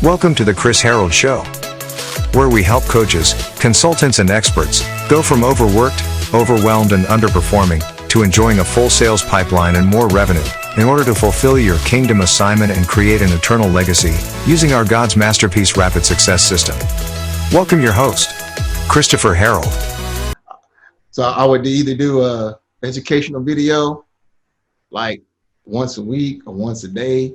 Welcome to the Chris Harold Show, where we help coaches, consultants, and experts go from overworked, overwhelmed, and underperforming to enjoying a full sales pipeline and more revenue in order to fulfill your kingdom assignment and create an eternal legacy using our God's masterpiece rapid success system. Welcome your host, Christopher Harold. So I would either do a educational video like once a week or once a day.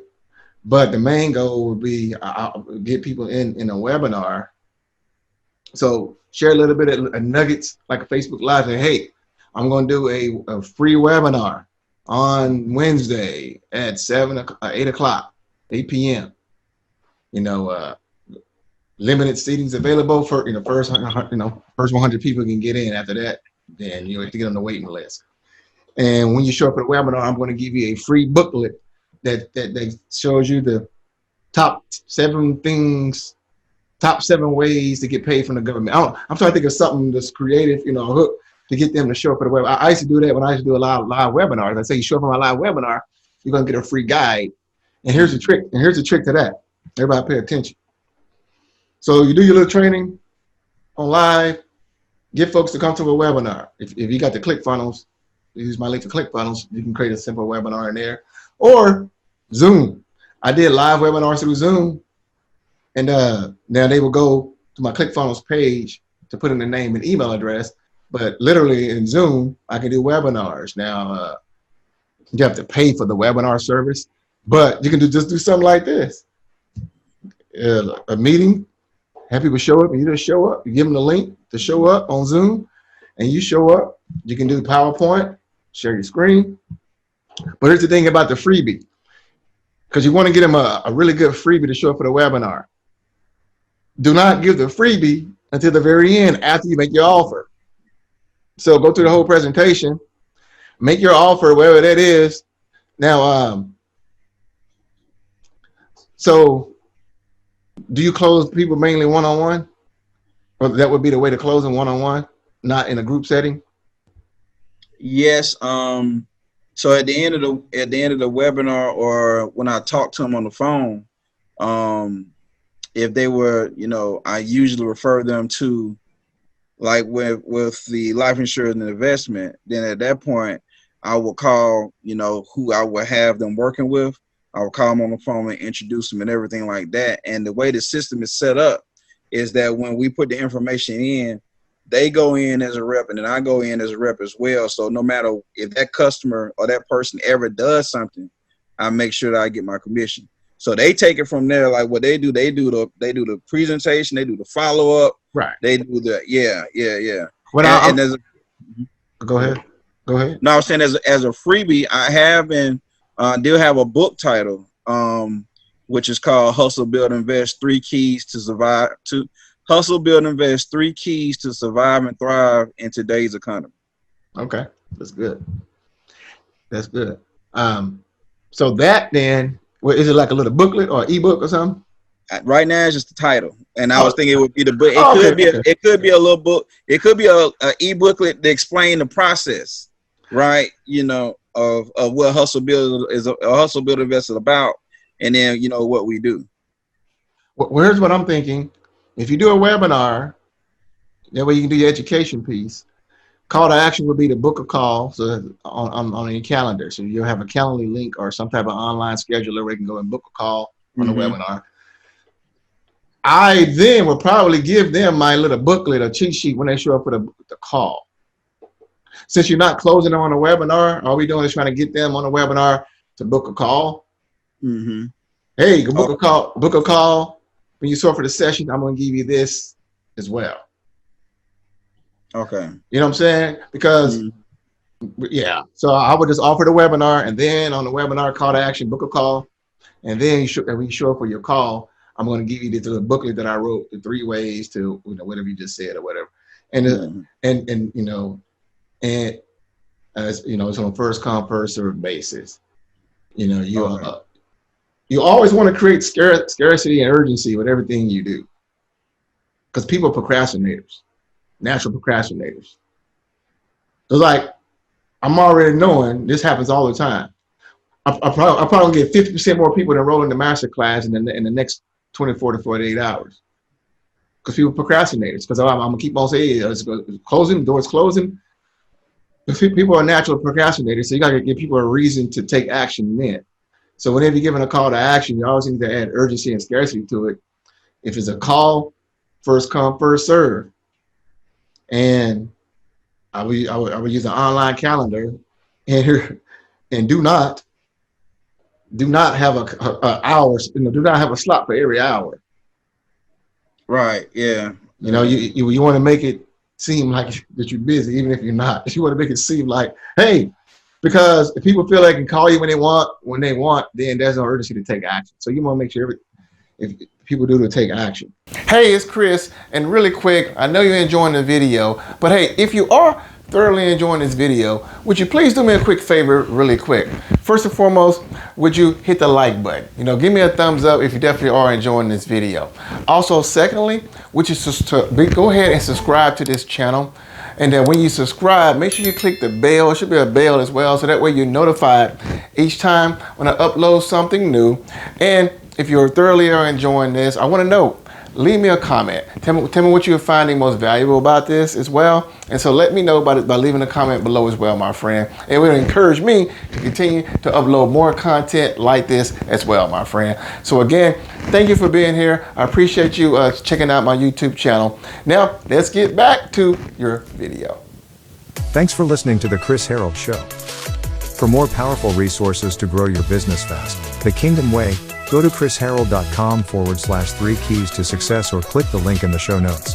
But the main goal would be I'll get people in a webinar. So share a little bit of nuggets like a Facebook Live. Say, hey, I'm going to do a free webinar on Wednesday at 8 o'clock, 8 p.m. Limited seatings available for first 100 people can get in. After that, then you have to get on the waiting list. And when you show up at a webinar, I'm going to give you a free booklet that shows you the top 7 ways to get paid from the government. I'm trying to think of something that's creative, a hook to get them to show up at a webinar. I used to do that when I used to do a live webinar. I say you show up on my live webinar, you're gonna get a free guide. And here's the trick. And here's the trick to that. Everybody pay attention. So you do your little training on live, get folks to come to a webinar. If you got the ClickFunnels, use my link to ClickFunnels. You can create a simple webinar in there. Or Zoom. I did live webinars through Zoom, and now they will go to my ClickFunnels page to put in the name and email address. But literally in Zoom, I can do webinars. Now you have to pay for the webinar service, but you can just do something like this: a meeting, have people show up, and you just show up. You give them the link to show up on Zoom, and you show up. You can do PowerPoint, share your screen. But here's the thing about the freebie, because you want to get them a really good freebie to show up for the webinar. Do not give the freebie until the very end after you make your offer. So go through the whole presentation, make your offer, whatever that is. Now, so do you close people mainly one-on-one? Or that would be the way to close them one-on-one, not in a group setting? Yes. So at the end of the webinar, or when I talk to them on the phone, if they were, I usually refer them to, like with the life insurance and investment. Then at that point, I will call, who I will have them working with. I will call them on the phone and introduce them and everything like that. And the way the system is set up is that when we put the information in, they go in as a rep, and then I go in as a rep as well. So no matter if that customer or that person ever does something, I make sure that I get my commission. So they take it from there. Like what they do the presentation, they do the follow up. Right. They do the yeah. Well, go ahead. No, I was saying as a freebie, I have and they'll have a book title, which is called Hustle, Build, Invest: 3 Keys to Survive. Hustle, Build, Invest: 3 Keys to Survive and Thrive in Today's Economy. Okay, that's good. So that then, is it like a little booklet or ebook or something? Right now, it's just the title, and I was thinking it would be the book. It could be a little book. It could be a e-booklet to explain the process, right? Of what Hustle Build Invest is about, and then what we do. Well, here's what I'm thinking. If you do a webinar, that way you can do your education piece. Call to action would be to book a call on your calendar. So you'll have a Calendly link or some type of online scheduler where you can go and book a call on the webinar. I then will probably give them my little booklet or cheat sheet when they show up for the call. Since you're not closing them on a webinar, all we're doing is trying to get them on a webinar to book a call. Mm-hmm. Hey, you can book a call. When you show up for the session, I'm going to give you this as well. Okay. You know what I'm saying? Because, yeah. So I would just offer the webinar, and then on the webinar, call to action, book a call. And then when you show up for your call, I'm going to give you the little booklet that I wrote, the 3 ways to, whatever you just said or whatever. And, it's on a first come, first served basis. You always want to create scarcity and urgency with everything you do, because people are procrastinators, natural procrastinators. So like, I'm already knowing this happens all the time. I probably get 50% more people to enroll in the master class in the next 24 to 48 hours. Because people procrastinators. Because I'm gonna keep on saying it's closing, the door's closing. People are natural procrastinators, so you gotta give people a reason to take action then. So whenever you're giving a call to action, you always need to add urgency and scarcity to it. If it's a call, first come, first serve. And I would use an online calendar, and do not have a hours. Do not have a slot for every hour. Right. Yeah. You want to make it seem like that you're busy, even if you're not. You want to make it seem like, hey, because if people feel they can call you when they want, then there's no urgency to take action. So you want to make sure if people do to take action. Hey, it's Chris, and really quick, I know you're enjoying the video, but hey, if you are thoroughly enjoying this video, would you please do me a quick favor really quick? First and foremost, would you hit the like button? Give me a thumbs up if you definitely are enjoying this video. Also, secondly, would you go ahead and subscribe to this channel? And then when you subscribe, make sure you click the bell. It should be a bell as well, so that way you're notified each time when I upload something new. And if you're thoroughly enjoying this, I want to know, leave me a comment. Tell me what you're finding most valuable about this as well. And so let me know by leaving a comment below as well, my friend. It will encourage me to continue to upload more content like this as well, my friend. So again, thank you for being here. I appreciate you checking out my YouTube channel. Now, let's get back to your video. Thanks for listening to The Chris Harold Show. For more powerful resources to grow your business fast, the Kingdom Way, go to chrisharold.com/3 keys to success or click the link in the show notes.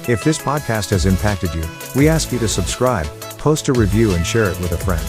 If this podcast has impacted you, we ask you to subscribe, post a review and share it with a friend.